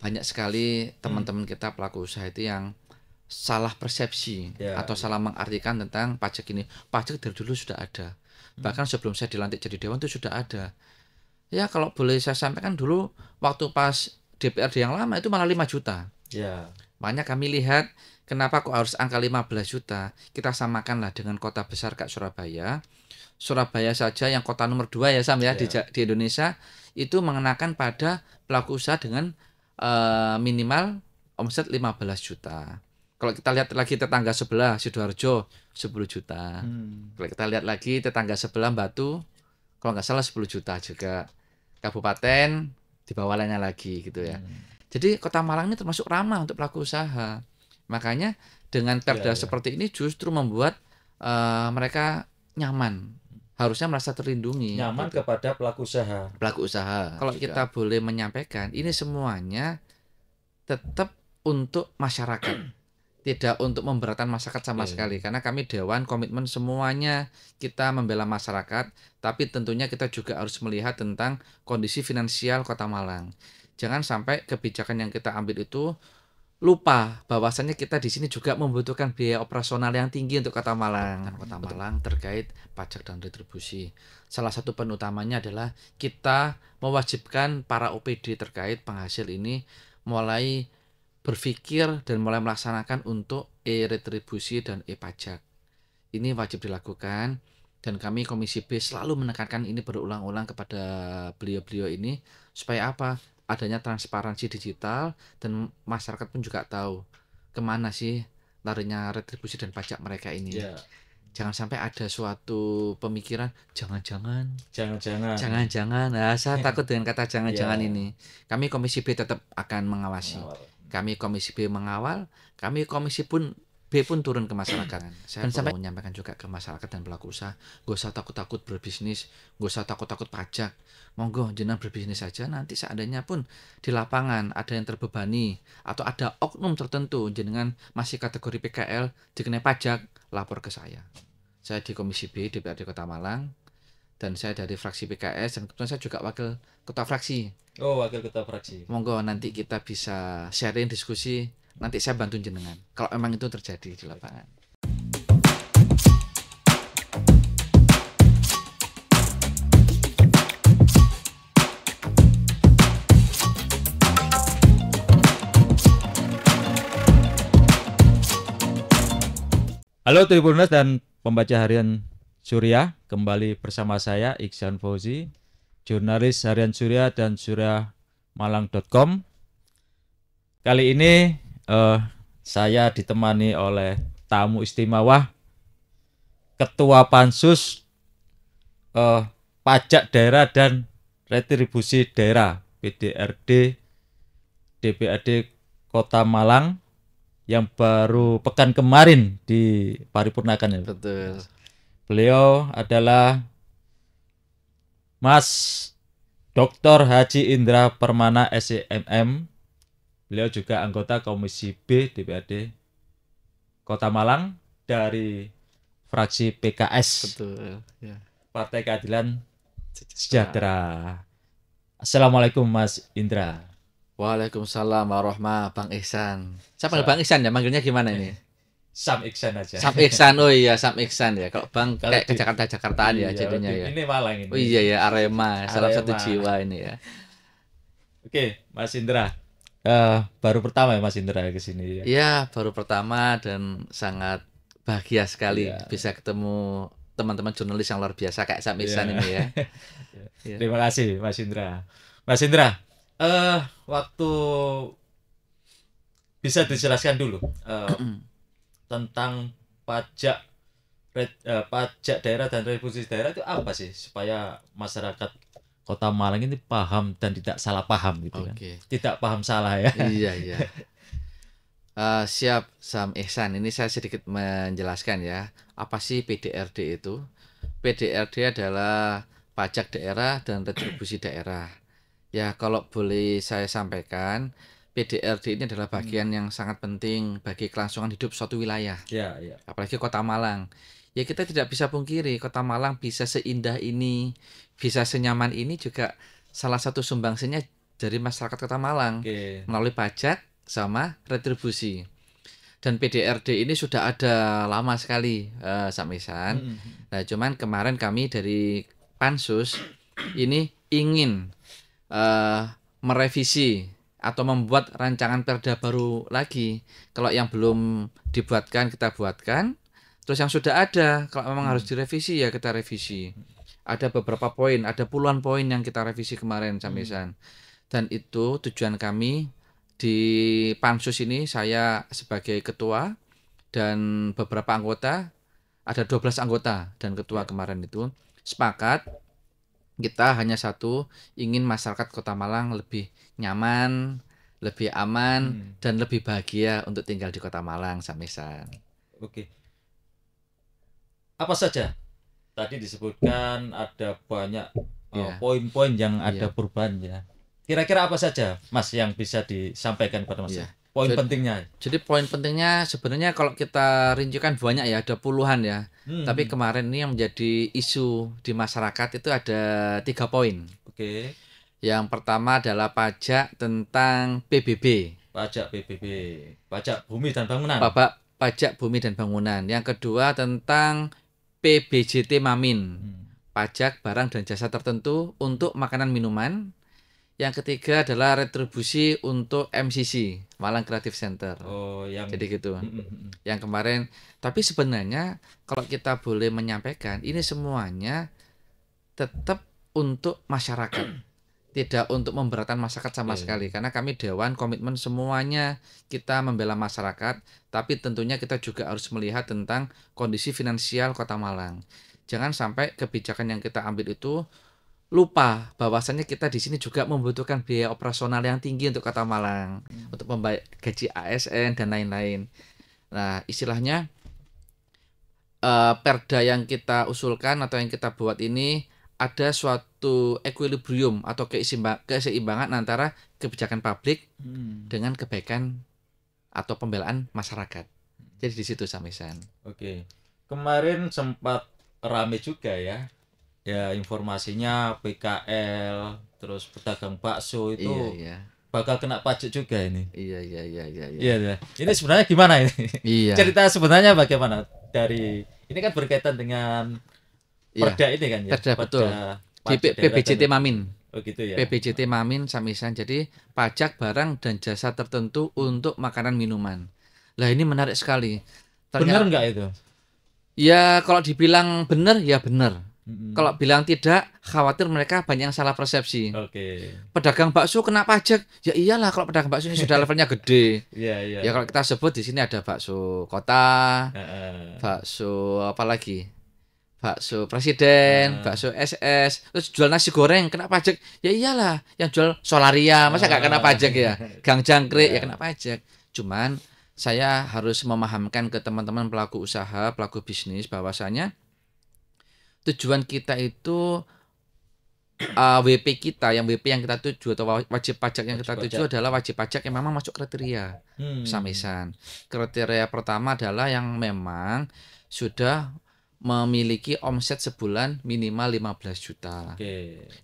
banyak sekali teman-teman kita pelaku usaha itu yang salah persepsi atau salah mengartikan tentang pajak ini. Pajak dari dulu sudah ada. Bahkan sebelum saya dilantik jadi dewan itu sudah ada. Ya kalau boleh saya sampaikan dulu waktu pas DPRD yang lama itu malah 5 juta. Makanya kami lihat kenapa kok harus angka 15 juta. Kita samakanlah dengan kota besar kayak Surabaya. Surabaya saja yang kota nomor 2 ya Sam ya di Indonesia itu mengenakan pada pelaku usaha dengan minimal omset 15 juta. Kalau kita lihat lagi tetangga sebelah Sidoarjo 10 juta. Kalau kita lihat lagi tetangga sebelah Batu kalau nggak salah 10 juta juga. Kabupaten di bawah lainnya lagi gitu ya. Jadi Kota Malang ini termasuk ramah untuk pelaku usaha. Makanya dengan perda seperti ini justru membuat mereka nyaman. Harusnya merasa terlindungi. Nyaman gitu. Kepada pelaku usaha. Pelaku usaha. Kalau kita boleh menyampaikan, ini semuanya tetap untuk masyarakat. Tidak untuk memberatkan masyarakat sama sekali. Karena kami Dewan komitmen semuanya kita membela masyarakat. Tapi tentunya kita juga harus melihat tentang kondisi finansial Kota Malang. Jangan sampai kebijakan yang kita ambil itu lupa bahwasannya kita di sini juga membutuhkan biaya operasional yang tinggi untuk Kota Malang. Kota Malang terkait pajak dan retribusi. Salah satu penutamanya adalah kita mewajibkan para OPD terkait penghasil ini mulai berpikir dan mulai melaksanakan untuk e-retribusi dan e-pajak. Ini wajib dilakukan dan kami Komisi B selalu menekankan ini berulang-ulang kepada beliau-beliau ini supaya apa? Adanya transparansi digital dan masyarakat pun juga tahu kemana sih larinya retribusi dan pajak mereka ini. Jangan sampai ada suatu pemikiran jangan-jangan. Nah, saya takut dengan kata jangan-jangan ini. Kami Komisi B tetap akan mengawasi. Kami Komisi B mengawal, kami Komisi B pun turun ke masyarakat. Saya sampai menyampaikan juga ke masyarakat dan pelaku usaha, gak usah takut-takut berbisnis, gak usah takut-takut pajak. Monggo jenengan berbisnis saja, nanti seandainya pun di lapangan ada yang terbebani atau ada oknum tertentu jenengan masih kategori PKL dikenai pajak, lapor ke saya. Saya di Komisi B DPRD Kota Malang dan saya dari fraksi PKS dan kebetulan saya juga wakil ketua fraksi. Wakil ketua fraksi. Monggo nanti kita bisa sharing diskusi, nanti saya bantu jenengan kalau memang itu terjadi di lapangan. Halo Tribuners dan pembaca harian Surya, kembali bersama saya Iksan Fauzi, jurnalis harian Surya dan suryamalang.com. Kali ini saya ditemani oleh tamu istimewa, Ketua Pansus Pajak Daerah dan Retribusi Daerah PDRD DPRD Kota Malang yang baru pekan kemarin diparipurnakan ya. Betul. Beliau adalah Mas Dr. Haji Indra Permana SCMM. Beliau juga anggota Komisi B DPRD Kota Malang dari fraksi PKS. Betul. Ya. Partai Keadilan Sejahtera. Assalamualaikum Mas Indra. Waalaikumsalam warahmatullahi Bang Ihsan. Saya panggil Bang Ihsan ya, manggilnya gimana ini? Sam Iksan aja. Sam Ihsan, oh iya Sam Ihsan ya. Kalau Bang kayak ke Jakarta-Jakartaan ya jadinya ya. Ini Malang ini. Oh iya ya, Arema, salah satu jiwa ini ya. Oke, Mas Indra. Baru pertama ya Mas Indra ke sini ya. Iya, baru pertama dan sangat bahagia sekali bisa ketemu teman-teman jurnalis yang luar biasa kayak Sam Ihsan ini ya. Terima kasih Mas Indra. Mas Indra, waktu bisa dijelaskan dulu tentang pajak daerah dan retribusi daerah itu apa sih supaya masyarakat Kota Malang ini paham dan tidak salah paham gitu kan. Tidak paham salah ya. Iya. Siap Sam Ihsan, ini saya sedikit menjelaskan ya. Apa sih PDRD itu? PDRD adalah pajak daerah dan retribusi daerah. Ya, kalau boleh saya sampaikan, PDRD ini adalah bagian yang sangat penting bagi kelangsungan hidup suatu wilayah. Ya. Apalagi Kota Malang. Ya kita tidak bisa pungkiri Kota Malang bisa seindah ini, bisa senyaman ini juga salah satu sumbangsinya dari masyarakat Kota Malang melalui pajak sama retribusi. Dan PDRD ini sudah ada lama sekali, Samisan. Nah, cuman kemarin kami dari Pansus ini ingin merevisi atau membuat rancangan perda baru lagi. Kalau yang belum dibuatkan kita buatkan. Terus yang sudah ada, kalau memang harus direvisi ya kita revisi. Ada beberapa poin, ada puluhan poin yang kita revisi kemarin, Samisan. Dan itu tujuan kami di Pansus ini, saya sebagai ketua dan beberapa anggota, ada 12 anggota dan ketua kemarin itu sepakat kita hanya satu, ingin masyarakat Kota Malang lebih nyaman, lebih aman dan lebih bahagia untuk tinggal di Kota Malang, Samisan. Oke. Apa saja? Tadi disebutkan ada banyak poin-poin yang ada perubahannya. Kira-kira apa saja, Mas, yang bisa disampaikan kepada Mas? Poin pentingnya. Jadi poin pentingnya sebenarnya kalau kita rincikan banyak ya, ada puluhan ya. Tapi kemarin ini yang menjadi isu di masyarakat itu ada 3 poin. Oke. Yang pertama adalah pajak tentang PBB. Pajak PBB, pajak bumi dan bangunan. Pajak bumi dan bangunan. Yang kedua tentang PBJT Mamin, pajak barang dan jasa tertentu untuk makanan minuman. Yang ketiga adalah retribusi untuk MCC, Malang Creative Center. Jadi gitu. Yang kemarin, tapi sebenarnya kalau kita boleh menyampaikan, ini semuanya tetap untuk masyarakat. Tidak untuk memberatkan masyarakat sama sekali. Karena kami Dewan komitmen semuanya kita membela masyarakat. Tapi tentunya kita juga harus melihat tentang kondisi finansial Kota Malang. Jangan sampai kebijakan yang kita ambil itu lupa bahwasannya kita di sini juga membutuhkan biaya operasional yang tinggi untuk Kota Malang. Untuk membayar gaji ASN dan lain-lain. Nah, istilahnya perda yang kita usulkan atau yang kita buat ini ada suatu equilibrium atau keseimbangan antara kebijakan publik dengan kebaikan atau pembelaan masyarakat. Jadi di situ, Samisan. Oke. Kemarin sempat rame juga ya. Ya, informasinya PKL, terus pedagang bakso itu bakal kena pajak juga ini. Iya. Ini sebenarnya gimana ini? Cerita sebenarnya bagaimana? Ini kan berkaitan dengan perda ini kan ya. Perda, betul. Di PBJT Mamin. Oh gitu ya. PBJT Mamin, Samisan. Jadi pajak barang dan jasa tertentu untuk makanan minuman. Lah ini menarik sekali. Benar nggak itu? Ya kalau dibilang benar ya benar. Kalau bilang tidak, khawatir mereka banyak yang salah persepsi. Pedagang bakso kena pajak, ya iyalah kalau pedagang bakso ini sudah levelnya gede. Ya kalau kita sebut di sini ada bakso kota, bakso apa lagi? Bakso presiden, bakso SS, terus jual nasi goreng kena pajak. Ya iyalah, yang jual Solaria masa nggak kena pajak ya? Gang Jangkrik ya kena pajak. Cuman saya harus memahamkan ke teman-teman pelaku usaha, pelaku bisnis bahwasanya tujuan kita itu WP kita, WP yang kita tuju atau wajib pajak yang kita tuju adalah wajib pajak yang memang masuk kriteria. Samisan. Kriteria pertama adalah yang memang sudah memiliki omset sebulan minimal 15 juta.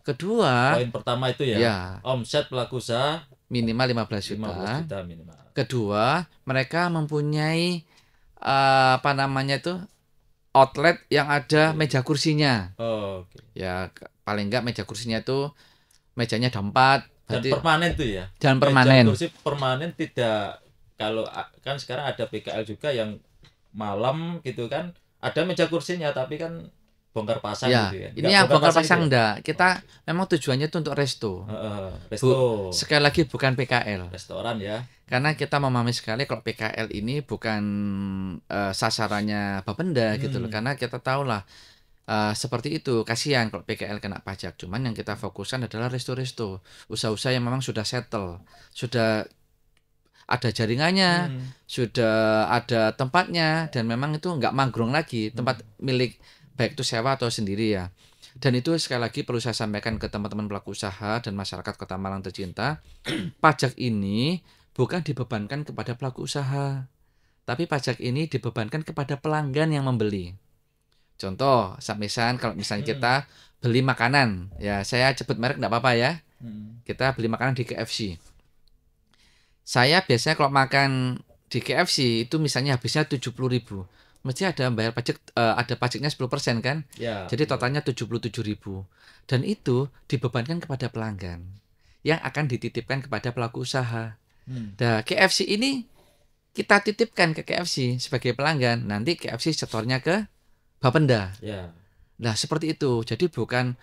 Kedua, poin pertama itu ya. Omset pelaku usaha minimal 15 juta. 15 juta minimal. Kedua, mereka mempunyai outlet yang ada meja kursinya. Ya paling enggak meja kursinya itu mejanya ada 4. Dan permanen tuh ya. Dan permanen. Meja kursi permanen tidak, kalau kan sekarang ada PKL juga yang malam gitu kan, ada meja kursinya tapi kan bongkar pasang ya, gitu ya. Ini yang bongkar pasang enggak. Kita memang tujuannya itu untuk resto. Sekali lagi bukan PKL. Restoran ya. Karena kita memahami sekali kalau PKL ini bukan sasarannya Bapenda gitu loh. Karena kita tahulah seperti itu, kasihan kalau PKL kena pajak. Cuman yang kita fokuskan adalah resto-resto, usaha-usaha yang memang sudah settle, sudah ada jaringannya, sudah ada tempatnya, dan memang itu nggak manggrung lagi, tempat milik baik itu sewa atau sendiri ya. Dan itu sekali lagi perlu saya sampaikan ke teman-teman pelaku usaha dan masyarakat Kota Malang tercinta, pajak ini bukan dibebankan kepada pelaku usaha, tapi pajak ini dibebankan kepada pelanggan yang membeli. Contoh, misalnya kalau misalnya kita beli makanan, ya saya sebut merek nggak apa-apa ya, Kita beli makanan di KFC. Saya biasanya kalau makan di KFC itu misalnya habisnya 70.000, mesti ada bayar pajak, ada pajaknya 10% kan? Ya, jadi totalnya 77.000, dan itu dibebankan kepada pelanggan yang akan dititipkan kepada pelaku usaha. Nah, KFC ini kita titipkan ke KFC sebagai pelanggan, nanti KFC setornya ke Bapenda. Ya. Nah, seperti itu. Jadi bukan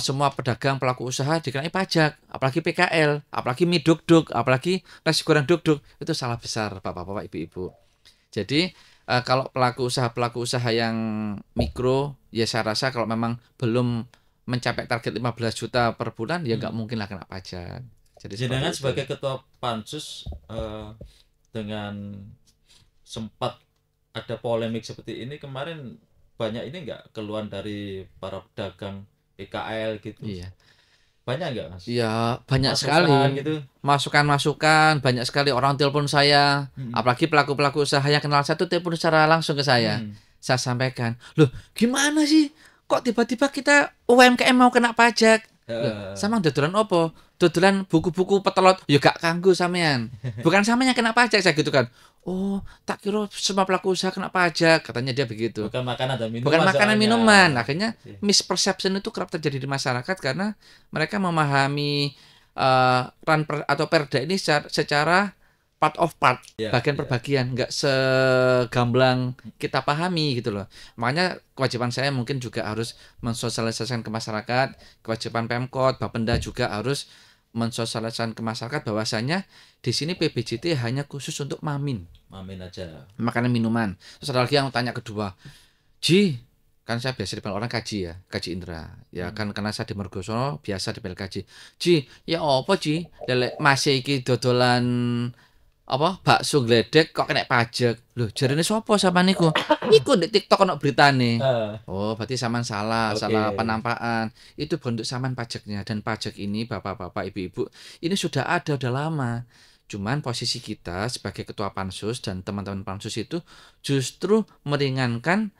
semua pedagang pelaku usaha dikenai pajak, apalagi PKL, apalagi mie duk-duk, apalagi nasi goreng duk-duk. Itu salah besar, Bapak-bapak, Ibu-ibu. Jadi kalau pelaku usaha yang mikro, ya saya rasa kalau memang belum mencapai target 15 juta per bulan, ya nggak mungkin lah kena pajak. Jadi dengan sebagai ketua pansus, dengan sempat ada polemik seperti ini kemarin, banyak ini nggak keluhan dari para pedagang PKL gitu? Iya. Banyak nggak, Mas? Iya, banyak sekali gitu. Masukan-masukan, banyak sekali orang telepon saya, apalagi pelaku-pelaku usaha yang kenal saya tuh telepon secara langsung ke saya. Saya sampaikan, loh gimana sih kok tiba-tiba kita UMKM mau kena pajak? Sama dodolan opo? Dodolan buku-buku petelot, ya gak kanggo sampean. Bukan sampean yang kena pajak, saya gitu kan. Oh, tak kira semua pelaku usaha kena pajak, katanya dia begitu. Bukan makanan dan minuman. Bukan makanan minuman. Akhirnya misperception itu kerap terjadi di masyarakat karena mereka memahami atau perda ini secara part of part, bagian per bagian, nggak segamblang kita pahami gitu loh. Makanya kewajiban saya mungkin juga harus mensosialisasikan ke masyarakat, kewajiban Pemkot, Bapenda juga harus mensosialisasikan ke masyarakat bahwasanya di sini PBJT hanya khusus untuk mamin aja, makanan minuman. Terus ada lagi yang tanya kedua, Ji, kan saya biasa dipanggil orang Kaji ya, Kaji Indra ya, kan karena saya di Mergosono biasa dipanggil Kaji. Ji, ya apa Ji, lelek masih iki dodolan apa bakso gledek kok kena pajak. Loh, jarene sapa sampean niku? Iku di TikTok ono beritane. Oh, berarti sampean salah penampakan. Itu bentuk sampean pajaknya, dan pajak ini Bapak-bapak, Ibu-ibu, ini sudah ada udah lama. Cuman posisi kita sebagai ketua pansus dan teman-teman pansus itu justru meringankan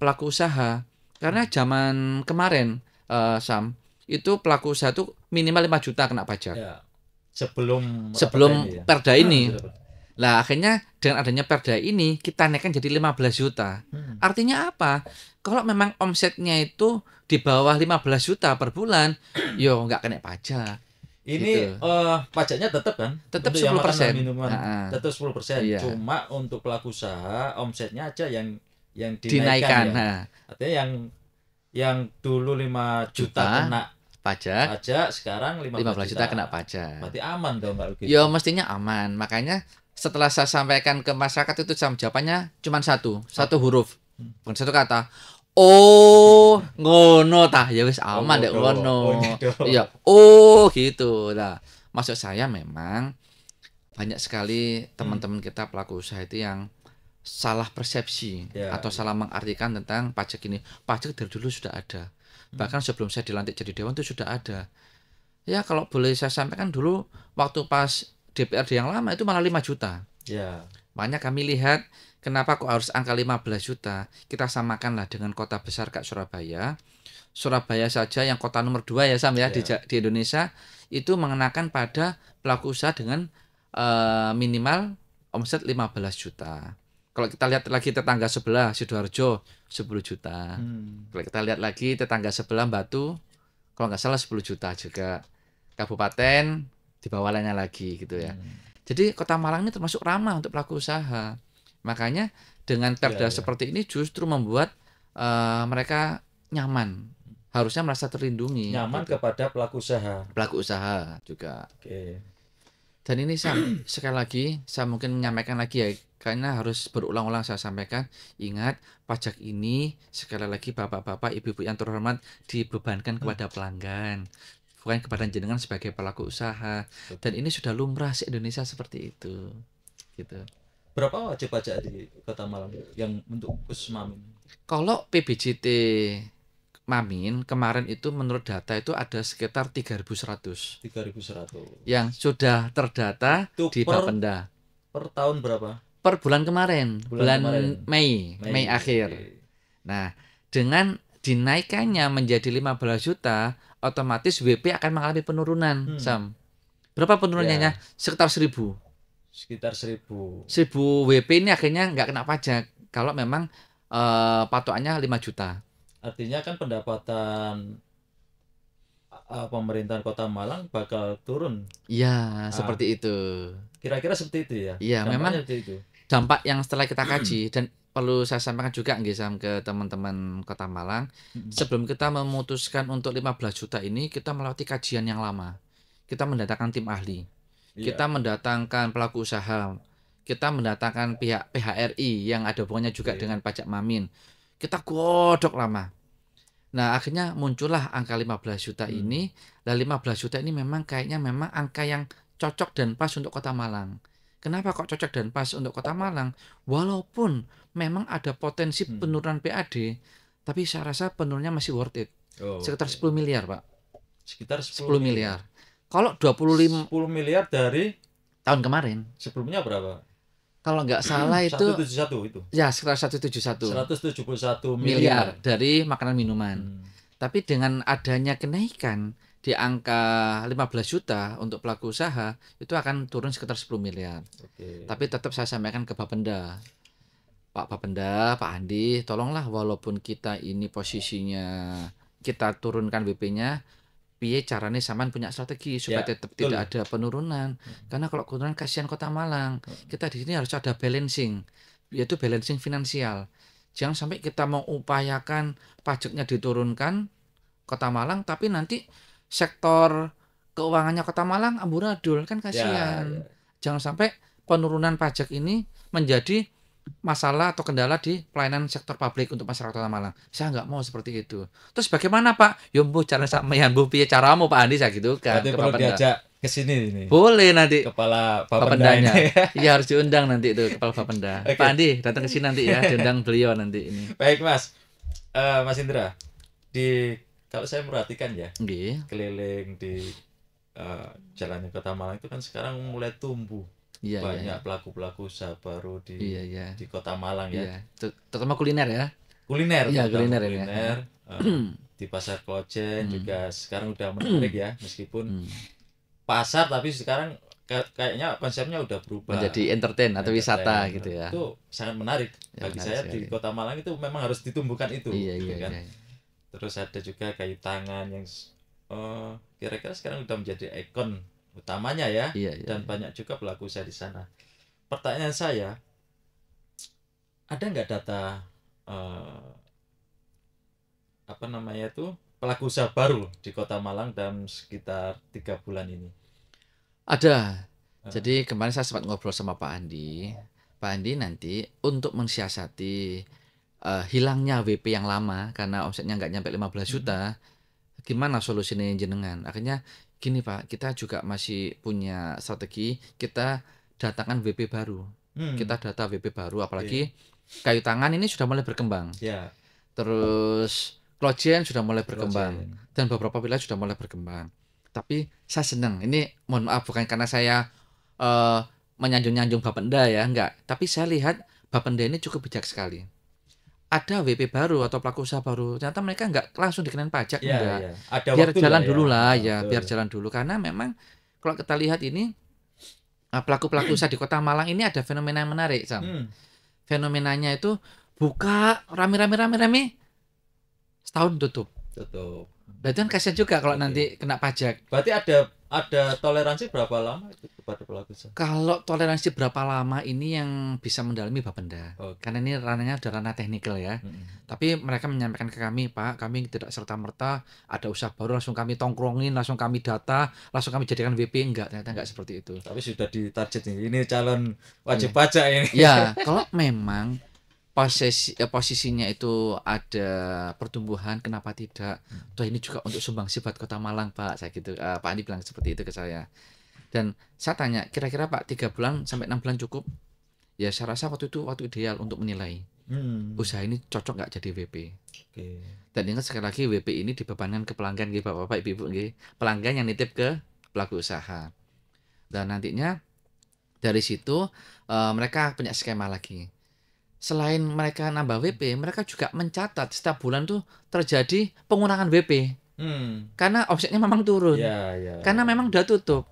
pelaku usaha. Karena zaman kemarin Sam, itu pelaku usaha itu minimal 5 juta kena pajak. Ya. Sebelum perda ini. Lah akhirnya dengan adanya perda ini kita naikkan jadi 15 juta. Artinya apa? Kalau memang omsetnya itu di bawah 15 juta per bulan, yo nggak kena pajak. Ini gitu. Pajaknya tetap kan? Tetap 10%. Tetap 10%. Iya. Cuma untuk pelaku usaha omsetnya aja yang dinaikkan. Ya. Artinya yang dulu 5 juta kena pajak sekarang 15 juta kena pajak. Berarti aman dong Mbak gitu. Ya mestinya aman. Makanya setelah saya sampaikan ke masyarakat itu jawabannya cuma satu huruf, bukan satu kata. Oh, ngono tah, ya wis aman dek ngono. Iya, gitu. Nah, maksud saya memang banyak sekali teman-teman kita pelaku usaha itu yang salah persepsi atau salah mengartikan tentang pajak ini. Pajak dari dulu sudah ada. Bahkan sebelum saya dilantik jadi dewan itu sudah ada. Ya kalau boleh saya sampaikan dulu waktu pas DPRD yang lama itu malah 5 juta. Ya. Makanya kami lihat kenapa kok harus angka 15 juta. Kita samakanlah dengan kota besar kayak Surabaya. Surabaya saja yang kota nomor 2 ya Sam ya, di Indonesia itu mengenakan pada pelaku usaha dengan minimal omset 15 juta. Kalau kita lihat lagi tetangga sebelah Sidoarjo 10 juta. Kalau kita lihat lagi tetangga sebelah Batu, kalau nggak salah 10 juta juga. Kabupaten di bawah lainnya lagi gitu ya. Jadi Kota Malang ini termasuk ramah untuk pelaku usaha. Makanya dengan perda seperti ini justru membuat mereka nyaman. Harusnya merasa terlindungi. Nyaman gitu. Kepada pelaku usaha. Pelaku usaha juga. Dan ini sekali lagi saya mungkin menyampaikan lagi ya, karena harus berulang-ulang saya sampaikan, ingat pajak ini sekali lagi bapak-bapak, ibu-ibu yang terhormat dibebankan kepada pelanggan, bukan kepada jenengan sebagai pelaku usaha. Dan ini sudah lumrah se-Indonesia seperti itu. Gitu. Berapa wajib pajak di Kota Malang yang untuk khusus Mamin? Kalau PBJT Mamin kemarin itu menurut data itu ada sekitar 3.100 yang sudah terdata itu di Bapenda. Per tahun berapa? Per bulan kemarin, bulan Mei akhir. Nah, dengan dinaikannya menjadi 15 juta, otomatis WP akan mengalami penurunan, Sam. Berapa penurunannya? Sekitar 1.000. Sekitar 1.000. 1.000 WP ini akhirnya nggak kena pajak kalau memang patokannya 5 juta. Artinya kan pendapatan pemerintahan Kota Malang bakal turun. Iya, seperti itu. Kira-kira seperti itu ya. Iya, memang itu. Dampak yang setelah kita kaji dan perlu saya sampaikan juga Sam ke teman-teman Kota Malang, sebelum kita memutuskan untuk 15 juta ini kita melewati kajian yang lama. Kita mendatangkan tim ahli. Kita mendatangkan pelaku usaha. Kita mendatangkan pihak PHRI yang ada hubungannya juga dengan pajak Mamin. Kita godok lama. Nah, akhirnya muncullah angka 15 juta ini. Dan 15 juta ini memang kayaknya memang angka yang cocok dan pas untuk Kota Malang. Kenapa kok cocok dan pas untuk Kota Malang? Walaupun memang ada potensi penurunan PAD, tapi saya rasa penurunannya masih worth it. Sekitar 10 miliar, Pak. Sekitar 10 miliar. Kalau 10 miliar dari tahun kemarin. Sebelumnya berapa? Kalau nggak salah itu 171 itu. Ya, sekitar 171. 171 miliar dari makanan minuman. Tapi dengan adanya kenaikan di angka 15 juta untuk pelaku usaha itu akan turun sekitar 10 miliar. Tapi tetap saya sampaikan ke Bapenda. Pak Bapenda, Pak Andi, tolonglah walaupun kita ini posisinya kita turunkan WP-nya, piye caranya sampean punya strategi supaya tetap tidak ada penurunan. Karena kalau penurunan kasihan Kota Malang. Kita di sini harus ada balancing, yaitu balancing finansial. Jangan sampai kita mau upayakan pajaknya diturunkan Kota Malang tapi nanti sektor keuangannya Kota Malang amburadul, kan kasihan. Jangan sampai penurunan pajak ini menjadi masalah atau kendala di pelayanan sektor publik untuk masyarakat Kota Malang. Saya nggak mau seperti itu. Terus bagaimana Pak? Ya mbuh cara sampeyan mbuh piye caramu Pak Andi, saya gitu kan. Berarti perlu diajak ke sini ini. Boleh nanti kepala Bapendanya. Iya, harus diundang nanti itu kepala Bapenda. Pak Andi datang ke sini nanti ya, diundang beliau nanti ini. Baik Mas. Mas Indra, kalau saya perhatikan ya, keliling di jalannya Kota Malang itu kan sekarang mulai tumbuh. Banyak pelaku-pelaku usaha baru di Kota Malang ya. Terutama kuliner ya. Kuliner ya. Di Pasar Klojen juga sekarang udah menarik ya, meskipun pasar tapi sekarang kayaknya konsepnya udah berubah. Menjadi entertain atau wisata gitu ya. Itu sangat menarik bagi saya sekali. Di Kota Malang itu memang harus ditumbuhkan itu. Kan? Terus ada juga kayu tangan yang kira-kira sekarang udah menjadi ikon utamanya ya, dan banyak juga pelaku usaha di sana. Pertanyaan saya, ada nggak data pelaku usaha baru di Kota Malang dalam sekitar 3 bulan ini? Ada. Jadi kemarin saya sempat ngobrol sama Pak Andi. Pak Andi nanti untuk mensiasati hilangnya WP yang lama karena omsetnya nggak nyampe 15 juta, gimana solusinya jenengan? Akhirnya gini Pak, kita juga masih punya strategi, kita datangkan WP baru. Kita data WP baru, apalagi kayu tangan ini sudah mulai berkembang. Terus Klojen sudah mulai berkembang. Dan beberapa wilayah sudah mulai berkembang. Tapi saya senang, ini mohon maaf bukan karena saya menyanjung-nyanjung Bapenda ya, enggak. Tapi saya lihat Bapenda ini cukup bijak sekali. Ada WP baru atau pelaku usaha baru, ternyata mereka nggak langsung dikenain pajak, enggak. Biar jalan dulu lah ya, biar jalan dulu. Karena memang kalau kita lihat ini pelaku-pelaku usaha di Kota Malang ini ada fenomena yang menarik, Sam. Fenomenanya itu buka rame-rame setahun tutup. Berarti kan kasihan juga kalau nanti kena pajak. Berarti ada toleransi berapa lama itu kepada pelaku usaha? Kalau toleransi berapa lama ini yang bisa mendalami Bapenda. Karena ini ranahnya adalah ranah teknikal ya. Tapi mereka menyampaikan ke kami, Pak, kami tidak serta-merta ada usaha baru langsung kami tongkrongin, langsung kami data, langsung kami jadikan WP, enggak, ternyata enggak seperti itu. Tapi sudah ditarget ini calon wajib pajak ini. Ya, kalau memang posisinya itu ada pertumbuhan, kenapa tidak? Toh ini juga untuk sumbangsi buat Kota Malang, Pak. Saya gitu. Pak Andi bilang seperti itu ke saya. Dan saya tanya, kira-kira Pak 3 bulan sampai 6 bulan cukup? Ya saya rasa waktu itu waktu ideal untuk menilai. Usaha ini cocok nggak jadi WP. Dan ingat sekali lagi WP ini dibebankan ke pelanggan, Bapak-bapak, Ibu-ibu, pelanggan yang nitip ke pelaku usaha. Dan nantinya dari situ mereka punya skema lagi. Selain mereka nambah WP, mereka juga mencatat setiap bulan tuh terjadi pengurangan WP. Karena omsetnya memang turun. Karena ya. memang udah tutup.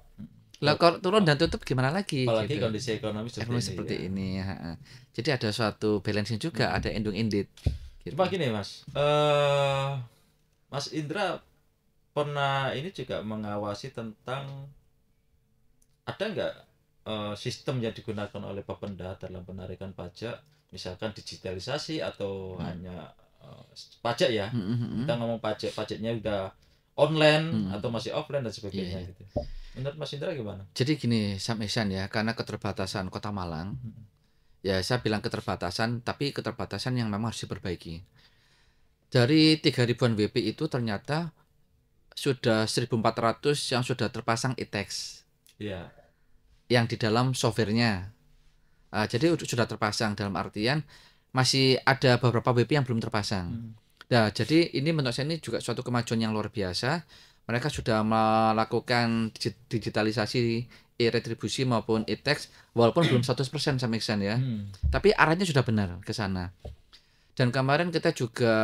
Lah kalau turun dan tutup gimana lagi? Apalagi gitu. kondisi ekonomi seperti ini ya. Jadi ada suatu balancing juga, ada endung endit. Gitu. Cuma gini Mas, Mas Indra pernah ini juga mengawasi tentang ada nggak sistem yang digunakan oleh Bapenda dalam penarikan pajak, misalkan digitalisasi atau hanya pajak ya? Kita ngomong pajaknya udah online atau masih offline dan sebagainya gitu. Menurut Mas Indra gimana? Jadi gini, Sam Ihsan ya, karena keterbatasan Kota Malang, ya saya bilang keterbatasan, tapi keterbatasan yang memang harus diperbaiki. Dari 3 ribuan WP itu ternyata sudah 1.400 yang sudah terpasang e-tax. Iya. Yang di dalam softwarenya. Jadi sudah terpasang, dalam artian masih ada beberapa WP yang belum terpasang. Nah, jadi ini menurut saya ini juga suatu kemajuan yang luar biasa. Mereka sudah melakukan digitalisasi e-retribusi maupun e-tax walaupun belum 100% sama Iksan ya. Tapi arahnya sudah benar ke sana. Dan kemarin kita juga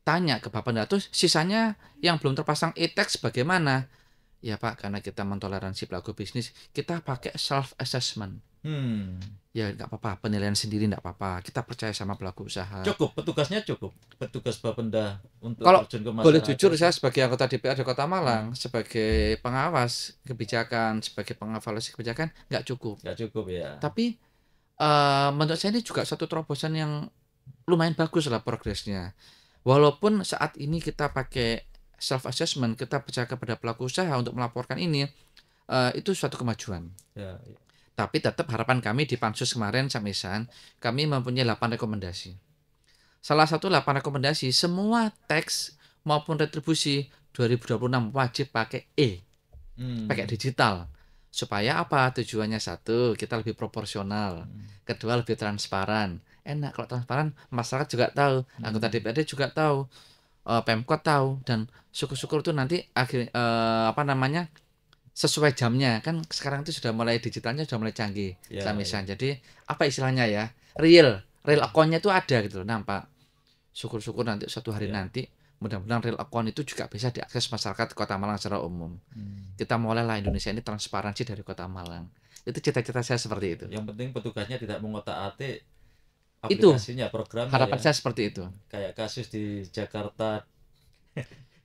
tanya ke Bapenda, terus sisanya yang belum terpasang e-tax bagaimana? Ya Pak, karena kita mentoleransi pelaku bisnis, kita pakai self assessment. Ya nggak apa-apa, penilaian sendiri nggak apa-apa. Kita percaya sama pelaku usaha. Cukup, petugasnya cukup. Petugas Bapenda untuk kalau terjun ke masyarakat. Boleh jujur, saya sebagai anggota DPRD Kota Malang, sebagai pengawas kebijakan, sebagai pengevaluasi kebijakan, nggak cukup. Nggak cukup ya. Tapi menurut saya ini juga satu terobosan yang lumayan bagus lah progresnya. Walaupun saat ini kita pakai self assessment, kita percaya kepada pelaku usaha untuk melaporkan ini, itu suatu kemajuan. Ya. Tapi tetap harapan kami di Pansus kemarin, Sam Ihsan, kami mempunyai 8 rekomendasi. Salah satu 8 rekomendasi, semua tax maupun retribusi 2026 wajib pakai pakai digital. Supaya apa? Tujuannya satu, kita lebih proporsional. Kedua, lebih transparan. Enak kalau transparan, masyarakat juga tahu, anggota DPRD juga tahu, Pemkot tahu, dan syukur-syukur tuh nanti sesuai jamnya. Kan sekarang itu sudah mulai digitalnya sudah mulai canggih, misalnya. Jadi apa istilahnya ya, real account-nya itu ada gitu, nampak. Syukur-syukur nanti suatu hari nanti mudah-mudahan real account itu juga bisa diakses masyarakat Kota Malang secara umum. Kita mulailah Indonesia ini transparansi dari Kota Malang. Itu cita-cita saya seperti itu. Yang penting petugasnya tidak mengotak-atik aplikasinya, programnya. Harapan saya seperti itu. Kayak kasus di Jakarta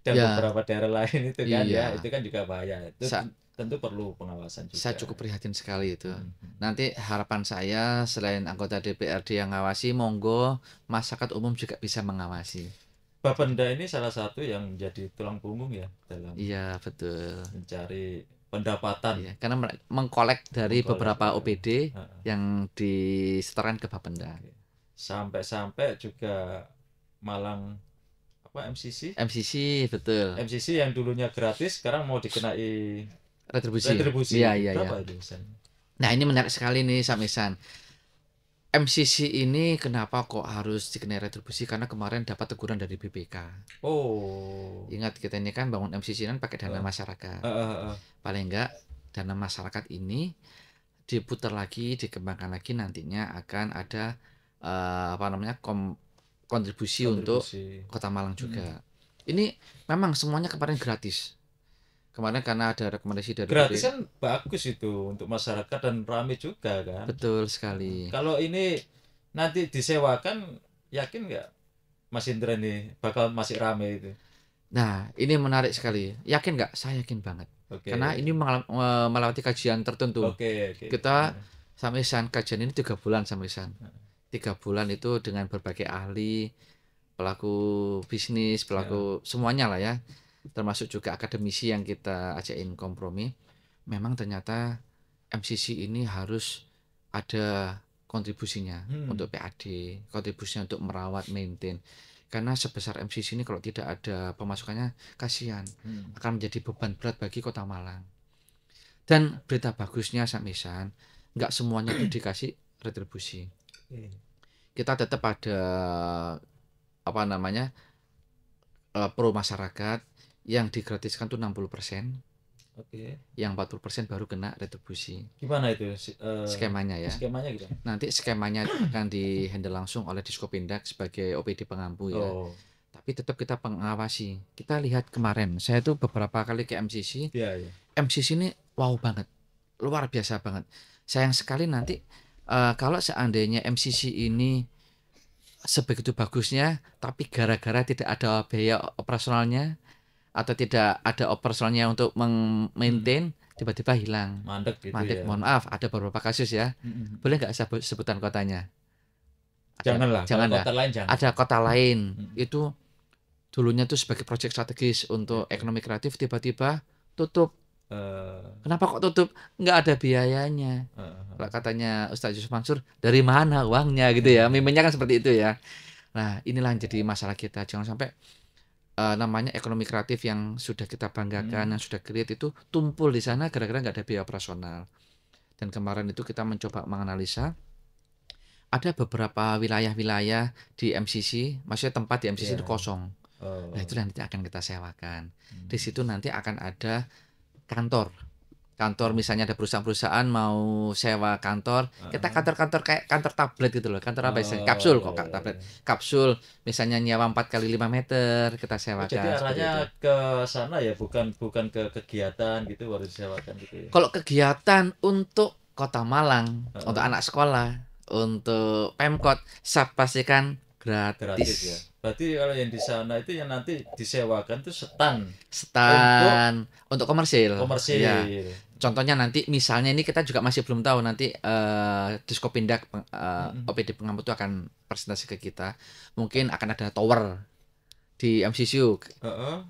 dan beberapa daerah lain itu kan itu kan juga bahaya. Itu tentu perlu pengawasan juga. Saya cukup prihatin sekali itu. Nanti harapan saya selain anggota DPRD yang ngawasi, monggo masyarakat umum juga bisa mengawasi. Bapenda ini salah satu yang menjadi tulang punggung ya dalam betul, mencari pendapatan. Karena mengkolek dari beberapa OPD yang disetorkan ke Bapenda. Sampai juga Malang MCC betul. MCC yang dulunya gratis sekarang mau dikenai retribusi. Iya. Nah, ini menarik sekali nih, Sam Ihsan. MCC ini kenapa kok harus dikenai retribusi? Karena kemarin dapat teguran dari BPK. Ingat, kita ini kan bangun MCC kan pakai dana masyarakat. Paling enggak dana masyarakat ini diputar lagi, dikembangkan lagi, nantinya akan ada kontribusi untuk Kota Malang juga. Ini memang semuanya kemarin gratis. Kemarin karena ada rekomendasi dari gratis kan bagus itu untuk masyarakat dan ramai juga kan. Betul sekali. Kalau ini nanti disewakan, yakin nggak Mas Indra ini bakal masih ramai itu? Nah, ini menarik sekali. Yakin nggak? Saya yakin banget. Karena ini melewati kajian tertentu. Kita Sam Ihsan, kajian ini 3 bulan Sam Ihsan. 3 bulan itu dengan berbagai ahli, pelaku bisnis, semuanya lah ya. Termasuk juga akademisi yang kita ajakin kompromi. Memang ternyata MCC ini harus ada kontribusinya untuk PAD, kontribusinya untuk merawat, maintain. Karena sebesar MCC ini kalau tidak ada pemasukannya, kasihan, akan menjadi beban berat bagi Kota Malang. Dan berita bagusnya Sam Ihsan, nggak semuanya itu dikasih retribusi. Kita tetap ada pro masyarakat yang digratiskan tuh 60%. Yang 40% baru kena retribusi. Gimana itu skemanya ya? Skemanya gitu. Nanti skemanya akan dihandle langsung oleh Diskopindak sebagai OPD pengampu ya. tapi tetap kita pengawasi. Kita lihat kemarin, saya tuh beberapa kali ke MCC. MCC ini wow banget, luar biasa banget. Sayang sekali nanti kalau seandainya MCC ini sebegitu bagusnya, tapi gara-gara tidak ada biaya operasionalnya atau tidak ada operasionalnya untuk maintain, tiba-tiba hilang. Mandek gitu ya. Mohon maaf, ada beberapa kasus ya. Boleh nggak sebutan kotanya? Janganlah. Jangan kota lain jangan. Ada kota lain itu dulunya tuh sebagai proyek strategis untuk ekonomi kreatif, tiba-tiba tutup. Kenapa kok tutup? Nggak ada biayanya. Kalau katanya Ustaz Yusuf Mansur, dari mana uangnya gitu ya? Mimenya kan seperti itu ya. Nah, inilah yang jadi masalah kita. Jangan sampai namanya ekonomi kreatif yang sudah kita banggakan, yang sudah create itu tumpul di sana gara-gara nggak ada biaya operasional. Dan kemarin itu kita mencoba menganalisa ada beberapa wilayah-wilayah di MCC, maksudnya tempat di MCC itu kosong. Nah, itu nanti akan kita sewakan. Di situ nanti akan ada kantor misalnya ada perusahaan-perusahaan mau sewa kantor, kita kantor-kantor kayak kantor tablet gitu loh, kantor apa sih? Kapsul kok tablet. Kapsul misalnya nyewa 4 kali 5 meter kita sewakan. Jadi arahnya ke sana ya, bukan ke kegiatan gitu baru disewakan gitu ya. Kalau kegiatan untuk Kota Malang, untuk anak sekolah, untuk Pemkot, saya pastikan gratis ya. Berarti kalau yang di sana itu yang nanti disewakan itu stand untuk komersil. Ya. Contohnya nanti misalnya ini kita juga masih belum tahu nanti Diskopindak OPD Pengampu itu akan presentasi ke kita. Mungkin akan ada tower di MCCU.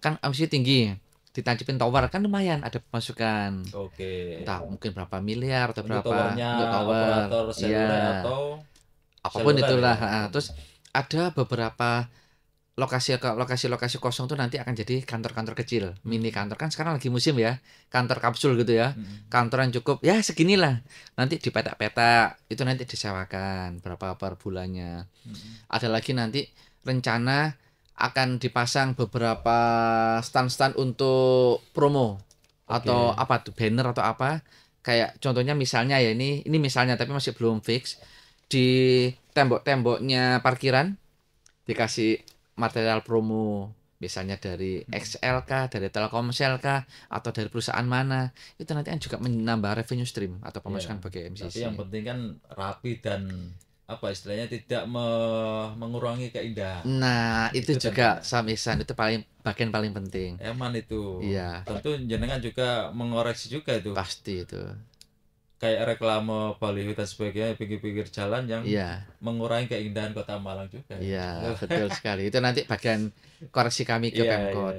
Kan MCCU tinggi. Ditancapin tower kan lumayan ada pemasukan. Entah mungkin berapa miliar atau berapa untuk tower. Operator seluler atau apapun itulah. Terus ada beberapa lokasi kosong tuh nanti akan jadi kantor-kantor kecil, mini kantor. Kan sekarang lagi musim ya, kantor kapsul gitu ya. Kantor yang cukup ya seginilah. Nanti dipetak-petak, itu nanti disewakan berapa per bulannya. Ada lagi nanti rencana akan dipasang beberapa stand-stand untuk promo atau apa tuh, banner atau apa. Kayak contohnya misalnya ya ini misalnya tapi masih belum fix. Di tembok-temboknya parkiran dikasih material promo, misalnya dari XL dari Telkomsel atau dari perusahaan mana, itu nanti kan juga menambah revenue stream atau pemasukan bagi MCC. Tapi yang penting kan rapi dan apa istilahnya tidak mengurangi keindahan. Nah, itu juga Samisan itu bagian paling penting. Eman itu. Iya. Tentu jenengan juga mengoreksi juga itu. Pasti itu. Kayak reklame baliho dan sebagainya pinggir-pinggir jalan yang mengurangi keindahan Kota Malang juga. Iya, betul sekali. Itu nanti bagian koreksi kami ke Pemkot.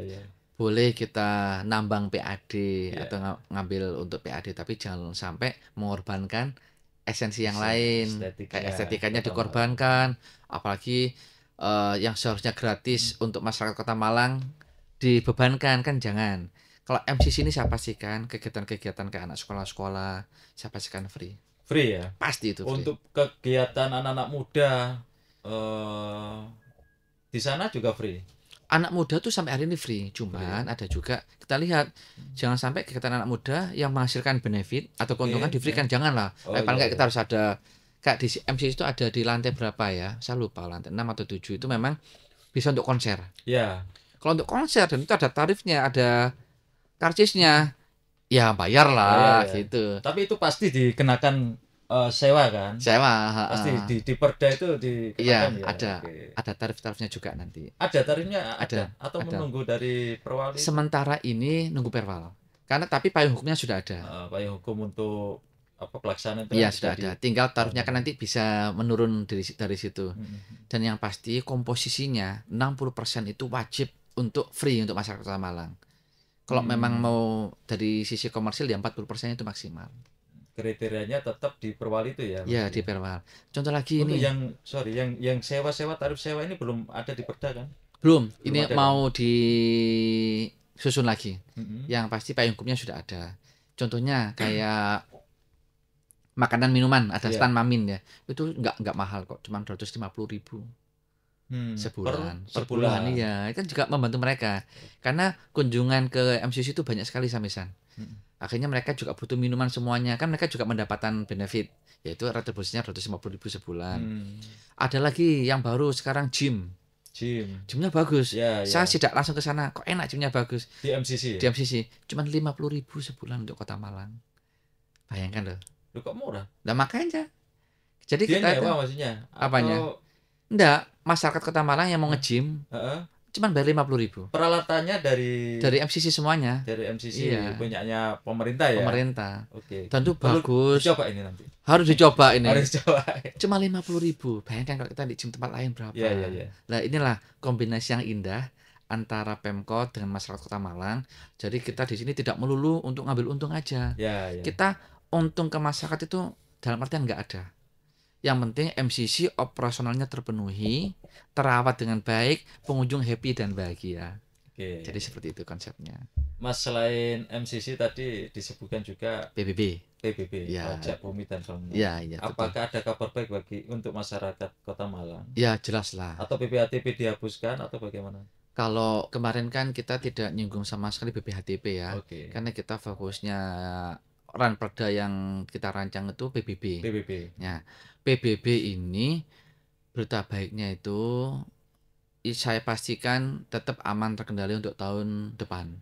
Boleh kita nambang PAD atau ngambil untuk PAD, tapi jangan sampai mengorbankan esensi yang lain. Kayak estetikanya dikorbankan, apalagi yang seharusnya gratis untuk masyarakat Kota Malang dibebankan, kan jangan. Kalau MCC ini saya pastikan kegiatan-kegiatan ke anak sekolah-sekolah saya pastikan free ya? Pasti itu free. Untuk kegiatan anak-anak muda di sana juga free? Anak muda tuh sampai hari ini free, cuman ada juga kita lihat jangan sampai kegiatan anak muda yang menghasilkan benefit atau keuntungan di free kan janganlah. Paling nggak kita harus ada kayak di MCC itu ada di lantai berapa ya? Saya lupa lantai 6 atau 7 itu memang bisa untuk konser. Ya. Kalau untuk konser dan itu ada tarifnya, ada karcisnya, ya bayar lah gitu. Tapi itu pasti dikenakan sewa kan? Sewa. Pasti di perda itu dikenakan ya. Ada tarif-tarifnya juga nanti. Ada tarifnya? Ada. Atau menunggu dari Perwal? Sementara ini nunggu Perwal. Karena tapi payung hukumnya sudah ada. Payung hukum untuk apa pelaksanaan itu? Iya sudah ada. Tinggal tarifnya kan nanti bisa menurun dari situ. Dan yang pasti komposisinya 60% itu wajib untuk free untuk masyarakat Kota Malang. Kalau memang mau dari sisi komersil ya 40% itu maksimal. Kriterianya tetap di Perwal itu ya? Iya di Perwal. Contoh lagi untuk ini. yang sewa-sewa tarif sewa ini belum ada di Perda kan? Belum ini mau disusun lagi. Yang pasti payung hukumnya sudah ada. Contohnya kayak makanan minuman ada stand Mamin ya. Itu nggak mahal kok, cuma 250.000. Sebulan ya, itu kan juga membantu mereka karena kunjungan ke MCC itu banyak sekali Samisan. Akhirnya mereka juga butuh minuman semuanya, kan mereka juga mendapatkan benefit, yaitu retribusinya 250.000 sebulan. Ada lagi yang baru sekarang gym Gymnya bagus. Ya, Saya tidak langsung ke sana, kok enak gymnya bagus. Di MCC. Di MCC, cuman 50.000 sebulan untuk Kota Malang. Bayangkan loh. Loh kok murah? Nah makanya. Jadi dia kita nyewa maksudnya? Apanya? Enggak, masyarakat Kota Malang yang mau nge-gym. Cuman bayar 50.000. Peralatannya dari MCC semuanya. Dari MCC, punyanya pemerintah ya. Pemerintah. Oke. Dan itu bagus. Coba ini nanti. Harus dicoba ini. Harus coba. Cuma 50.000. Bayangkan kalau kita di gym tempat lain berapa. Iya. Nah inilah kombinasi yang indah antara Pemkot dengan masyarakat Kota Malang. Jadi kita di sini tidak melulu untuk ngambil untung aja. Ya. Kita untung ke masyarakat itu dalam artian nggak ada. Yang penting MCC operasionalnya terpenuhi, terawat dengan baik, pengunjung happy dan bahagia. Oke. Jadi seperti itu konsepnya. Mas, selain MCC tadi disebutkan juga PBB, ya. Pajak Bumi dan Bangunan. Ya, apakah ada kabar baik untuk masyarakat Kota Malang? Ya, jelas lah. Atau BPHTP dihapuskan atau bagaimana? Kalau kemarin kan kita tidak nyinggung sama sekali BPHTP ya. Karena kita fokusnya Ranperda yang kita rancang itu PBB. Ya, PBB ini berita baiknya itu saya pastikan tetap aman terkendali untuk tahun depan.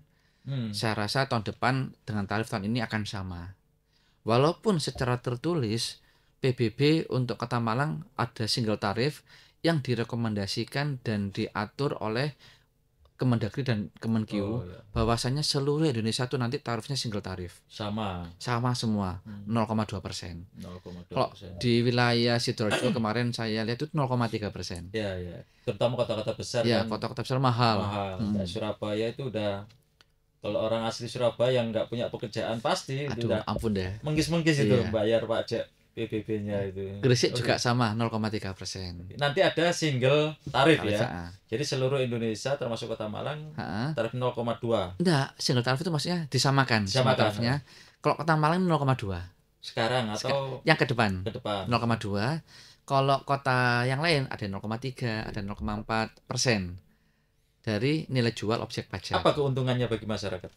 Saya rasa tahun depan dengan tarif tahun ini akan sama. Walaupun secara tertulis PBB untuk Kota Malang ada single tarif yang direkomendasikan dan diatur oleh Kemendagri dan Kemenkeu bahwasanya seluruh Indonesia itu nanti tarifnya single tarif. Sama semua 0,2%. Kalau di wilayah Sidoarjo kemarin saya lihat itu 0,3%. Ya. Terutama kota-kota besar kan. Kota-kota besar mahal. Surabaya itu udah, kalau orang asli Surabaya yang nggak punya pekerjaan pasti udah ampun deh. Menggis-menggis itu bayar pajak PBB-nya itu. Gresik juga sama 0,3%. Nanti ada single tarif ya. Jadi seluruh Indonesia termasuk Kota Malang tarif 0,2. Enggak, single tarif itu maksudnya disamakan tarifnya. Kalau Kota Malang 0,2. Sekarang atau yang ke depan? Ke depan. 0,2. Kalau kota yang lain ada 0,3, ada 0,4% dari nilai jual objek pajak. Apa keuntungannya bagi masyarakat?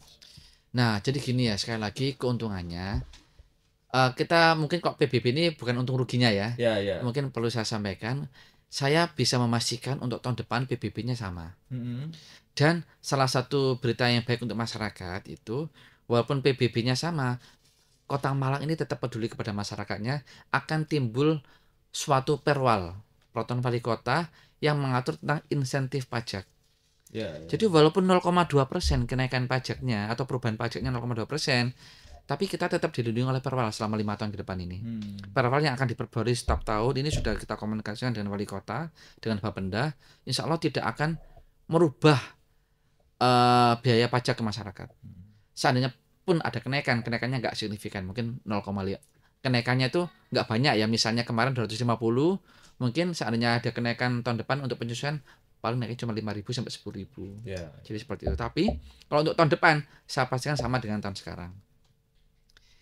Nah, jadi gini ya, sekali lagi keuntungannya kita mungkin kok PBB ini bukan untung ruginya ya. Mungkin perlu saya sampaikan, saya bisa memastikan untuk tahun depan PBB-nya sama. Dan salah satu berita yang baik untuk masyarakat itu, walaupun PBB-nya sama, Kota Malang ini tetap peduli kepada masyarakatnya, akan timbul suatu perwal peraturan wali kota yang mengatur tentang insentif pajak. Jadi walaupun 0,2% kenaikan pajaknya atau perubahan pajaknya 0,2%, tapi kita tetap dilindungi oleh perwal selama 5 tahun ke depan ini. Perwal yang akan diperbarui setiap tahun ini sudah kita komunikasikan dengan wali kota, dengan Bapenda. Insya Allah tidak akan merubah biaya pajak ke masyarakat. Seandainya pun ada kenaikannya nggak signifikan, mungkin 0,5. Kenaikannya itu nggak banyak ya, misalnya kemarin 250, mungkin seandainya ada kenaikan tahun depan untuk penyesuaian paling naiknya cuma 5.000 sampai 10.000. Jadi seperti itu. Tapi kalau untuk tahun depan saya pastikan sama dengan tahun sekarang.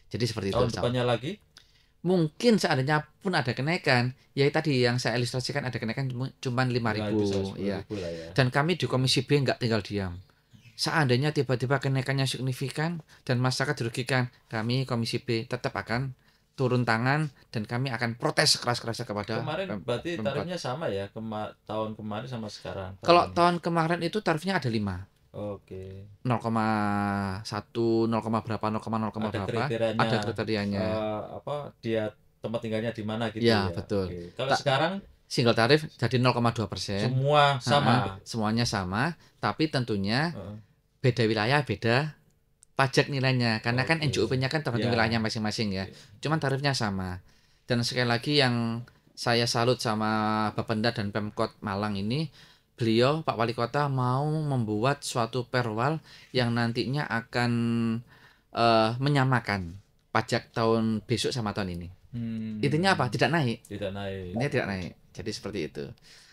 Jadi seperti tahun itu. Depannya lagi? Mungkin seandainya pun ada kenaikan, ya tadi yang saya ilustrasikan ada kenaikan cuma 5.000 ya. Dan kami di Komisi B nggak tinggal diam. Seandainya tiba-tiba kenaikannya signifikan dan masyarakat dirugikan, kami Komisi B tetap akan turun tangan dan kami akan protes keras-kerasnya kepada kemarin. Berarti tarifnya sama ya, tahun kemarin sama sekarang? Kalau tahun kemarin itu tarifnya ada 5. 0,1, 0, berapa, 0, berapa. Ada kriterianya. Apa dia tempat tinggalnya di mana gitu ya? Betul. Kalau sekarang single tarif jadi 0,2%. Semua sama. Semuanya sama, tapi tentunya beda wilayah, beda pajak nilainya. Karena kan NJUP-nya kan tergantung wilayahnya masing-masing ya. Cuman tarifnya sama. Dan sekali lagi yang saya salut sama Bapenda dan Pemkot Malang ini, beliau Pak Wali Kota mau membuat suatu perwal yang nantinya akan menyamakan pajak tahun besok sama tahun ini. Intinya apa? Tidak naik. Ini tidak naik. Jadi seperti itu.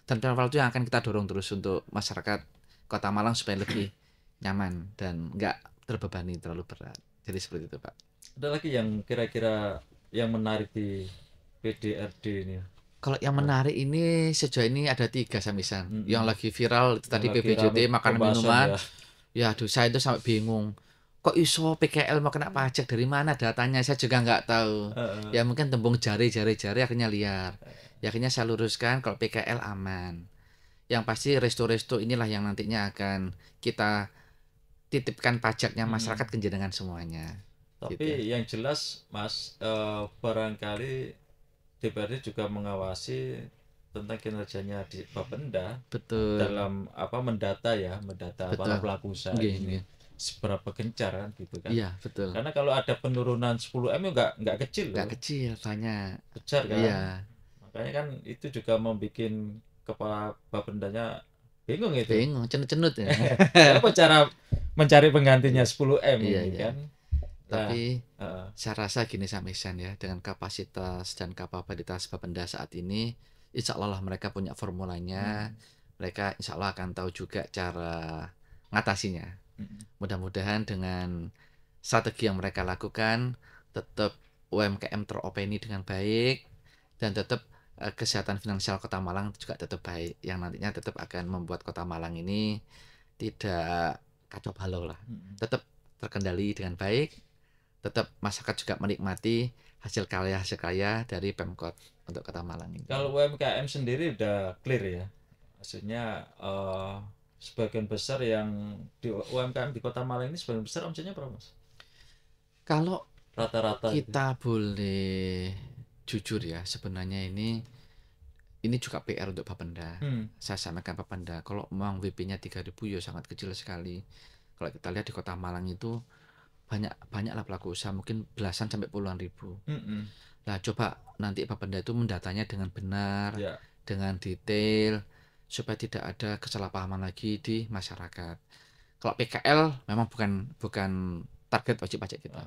Dan perwal itu yang akan kita dorong terus untuk masyarakat Kota Malang supaya lebih nyaman dan enggak terbebani terlalu berat. Jadi seperti itu, Pak. Ada lagi yang kira-kira yang menarik di PDRD ini? Kalau yang menarik ini sejauh ini ada 3 Samisan. Yang lagi viral itu tadi PBJT makanan minuman. Ya aduh, saya itu sampai bingung. Kok iso PKL mau kena pajak, dari mana datanya? Saya juga nggak tahu. Ya mungkin tembung jari akhirnya liar. Ya akhirnya saya luruskan kalau PKL aman. Yang pasti resto-resto inilah yang nantinya akan kita titipkan pajaknya masyarakat ke jenengan semuanya. Tapi gitu. Yang jelas Mas, barangkali DPRD juga mengawasi tentang kinerjanya di Bapenda. Betul. Dalam mendata para pelaku usaha ini. Seberapa gencar kan gitu kan. Iya, betul. Karena kalau ada penurunan 10 M enggak kecil loh. Enggak kecil, banyak. Besar kan? Iya. Makanya kan itu juga membuat kepala Bapendanya bingung itu. Bingung, cenut-cenut ya. Apa cara mencari penggantinya 10 M ini kan? Tapi saya rasa gini Samisan ya, dengan kapasitas dan kapabilitas Bapenda saat ini, insya Allah mereka punya formulanya, mereka insya Allah akan tahu juga cara ngatasinya. Mudah-mudahan dengan strategi yang mereka lakukan, tetap UMKM teropeni dengan baik, dan tetap kesehatan finansial Kota Malang juga tetap baik, yang nantinya tetap akan membuat Kota Malang ini tidak kacau balau lah, tetap terkendali dengan baik, tetap masyarakat juga menikmati hasil karya dari Pemkot untuk Kota Malang ini. Kalau UMKM sendiri udah clear ya, maksudnya sebagian besar yang di UMKM di Kota Malang ini sebagian besar omsetnya berapa Mas? Kalau rata-rata kita boleh jujur ya, sebenarnya ini juga PR untuk Bapenda. Saya sampaikan Bapenda, kalau memang WP-nya 3.000 ya sangat kecil sekali. Kalau kita lihat di Kota Malang itu banyaklah pelaku usaha, mungkin belasan sampai puluhan ribu. Nah, coba nanti Bapenda itu mendatanya dengan benar, dengan detail, supaya tidak ada kesalahpahaman lagi di masyarakat. Kalau PKL memang bukan target wajib pajak kita.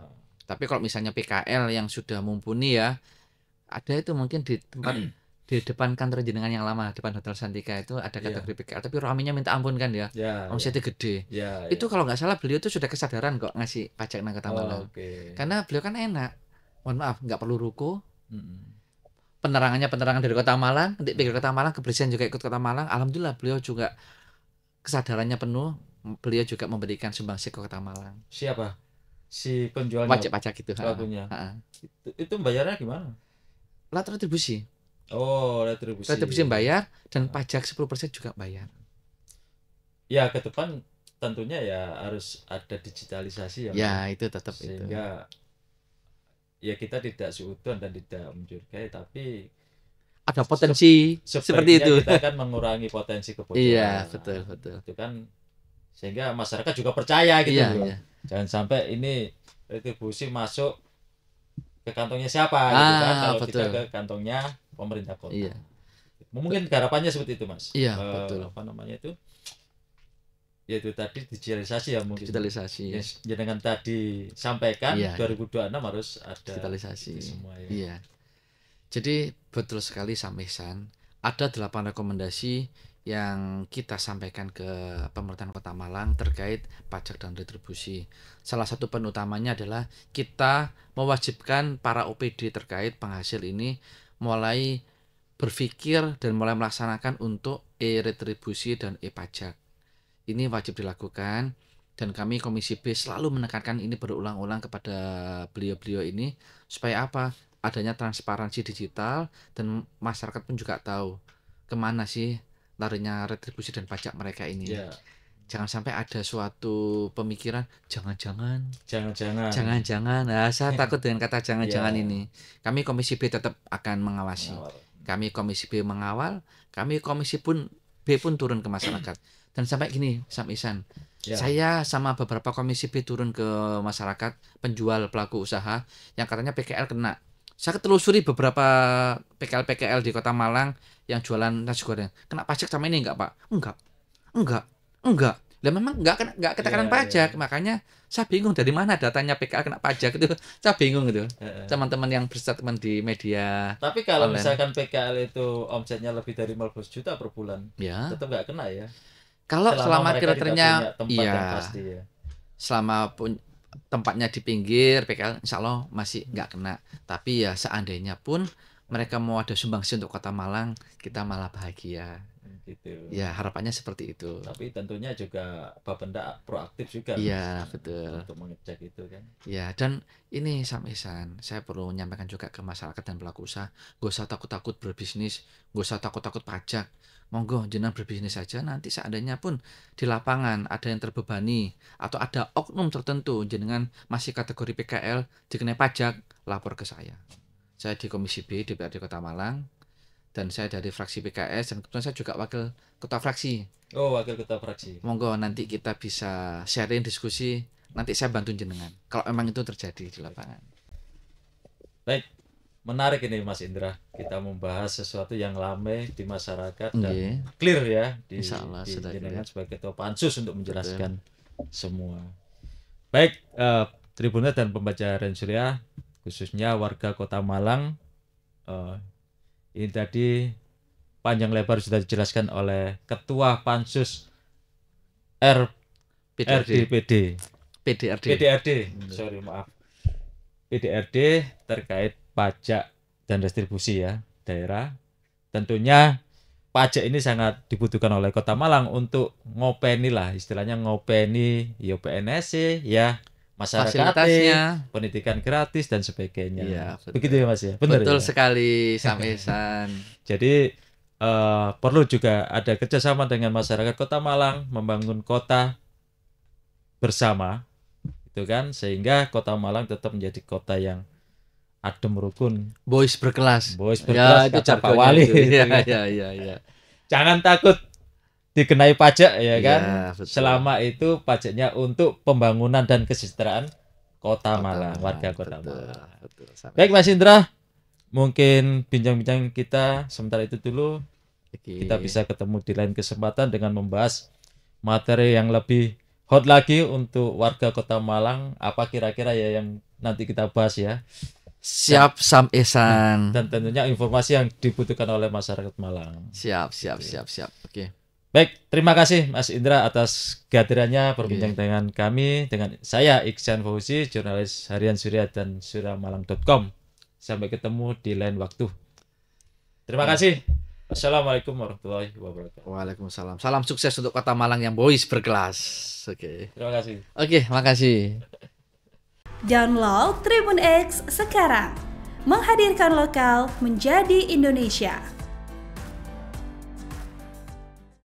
Tapi kalau misalnya PKL yang sudah mumpuni ya, ada itu mungkin di tempat di depan kantor jenengan yang lama, depan Hotel Santika itu ada kategori PKL, tapi ramenya minta ampun kan ya, omsetnya gede. Itu kalau nggak salah beliau itu sudah kesadaran kok ngasih pajak nang Kota Malang. Karena beliau kan enak, mohon maaf nggak perlu ruko, penerangan dari Kota Malang, nanti pikir Kota Malang, kebersihan juga ikut Kota Malang. Alhamdulillah beliau juga kesadarannya penuh, beliau juga memberikan sumbangsi ke Kota Malang. Siapa? Si penjualnya? Wajib pajak itu. Itu bayarnya gimana? Lat retribusi. Oh, retribusi. Retribusi bayar dan pajak 10% juga bayar. Ya, ke depan tentunya ya harus ada digitalisasi ya. Ya, itu tetap sehingga ya kita tidak suudon dan tidak mencurigai, tapi ada potensi seperti itu. Kita akan mengurangi potensi kebocoran. Iya, betul. Itu kan sehingga masyarakat juga percaya gitu loh. Jangan sampai ini retribusi masuk ke kantongnya siapa gitu kan, kalau betul. Kita ke kantongnya pemerintah kota. Iya. Mungkin harapannya seperti itu Mas. Iya, betul. Apa namanya itu? Yaitu tadi digitalisasi ya mungkin. Digitalisasi. Ya dengan tadi sampaikan 2026 harus ada digitalisasi semua ya. Iya. Jadi betul sekali Samisan, ada 8 rekomendasi yang kita sampaikan ke pemerintahan Kota Malang terkait pajak dan retribusi. Salah satu penutamanya adalah kita mewajibkan para OPD terkait penghasil ini mulai berpikir dan mulai melaksanakan untuk e-retribusi dan e-pajak. Ini wajib dilakukan dan kami Komisi B selalu menekankan ini berulang-ulang kepada beliau-beliau ini supaya apa? Adanya transparansi digital dan masyarakat pun juga tahu kemana sih larinya retribusi dan pajak mereka ini. Jangan sampai ada suatu pemikiran jangan-jangan. Nah, saya takut dengan kata jangan-jangan ini. Kami Komisi B tetap akan mengawasi. Kami Komisi B mengawal, kami Komisi B pun turun ke masyarakat. Dan sampai gini, Sam Isan, saya sama beberapa Komisi B turun ke masyarakat penjual pelaku usaha yang katanya PKL kena. Saya telusuri beberapa PKL di Kota Malang yang jualan nasi goreng. Kena pajak sama ini enggak, Pak? Enggak. Lah memang enggak ketekan pajak. Makanya saya bingung dari mana datanya PKL kena pajak itu. Saya bingung gitu. Teman-teman yang berstatement di media. Tapi kalau online, misalkan PKL itu omsetnya lebih dari 15 juta per bulan, tetap enggak kena ya. Kalau selama kira-kiranya selama tempatnya di pinggir PKL insya Allah masih nggak kena. Tapi ya seandainya pun mereka mau ada sumbangsi untuk Kota Malang, kita malah bahagia gitu. Ya harapannya seperti itu. Tapi tentunya juga Bapenda proaktif juga. Iya betul. Untuk mengecek itu kan. Ya dan ini Samisan, saya perlu menyampaikan juga ke masyarakat dan pelaku usaha, gak usah takut-takut berbisnis, gak usah takut-takut pajak, monggo jenengan berbisnis saja, nanti seandainya pun di lapangan ada yang terbebani atau ada oknum tertentu jenengan masih kategori PKL dikenai pajak, lapor ke saya. Saya di Komisi B DPRD Kota Malang dan saya dari fraksi PKS dan kebetulan saya juga wakil ketua fraksi. Oh, wakil ketua fraksi. Monggo nanti kita bisa sharing diskusi, nanti saya bantu jenengan kalau memang itu terjadi di lapangan. Baik. Menarik ini Mas Indra, kita membahas sesuatu yang ramai di masyarakat dan clear ya di jenengan sebagai ketua pansus untuk menjelaskan semua. Baik, Tribunat dan pembaca Harian Surya, khususnya warga Kota Malang, ini tadi panjang lebar sudah dijelaskan oleh Ketua Pansus PDRD, PDRD terkait pajak dan restribusi ya daerah. Tentunya pajak ini sangat dibutuhkan oleh Kota Malang untuk ngopeni lah, istilahnya ngopeni ya PNS ya, masyarakatnya, pendidikan gratis dan sebagainya. Ya, begitu ya Mas ya. Benar, betul ya? Sekali Samesan. Jadi perlu juga ada kerjasama dengan masyarakat Kota Malang membangun kota bersama, itu kan, sehingga Kota Malang tetap menjadi kota yang adem rukun, boys berkelas ya, kata Pak Wali ya. Jangan takut dikenai pajak ya kan ya, selama itu pajaknya untuk pembangunan dan kesejahteraan Kota Malang, warga Kota Malang. Baik Mas Indra, mungkin bincang-bincang kita sementara itu dulu. Kita bisa ketemu di lain kesempatan dengan membahas materi yang lebih hot lagi untuk warga Kota Malang. Apa kira-kira ya yang nanti kita bahas ya. Siap Samesan. Dan tentunya informasi yang dibutuhkan oleh masyarakat Malang. Siap. Oke. Baik, terima kasih Mas Indra atas kehadirannya berbincang dengan kami, dengan saya Iksan Fauzi, jurnalis Harian Surya dan suryamalang.com. Sampai ketemu di lain waktu. Terima kasih. Assalamualaikum warahmatullahi wabarakatuh. Waalaikumsalam. Salam sukses untuk Kota Malang yang boys berkelas. Oke. Terima kasih. Oke, makasih. Download Tribun X sekarang, menghadirkan lokal menjadi Indonesia.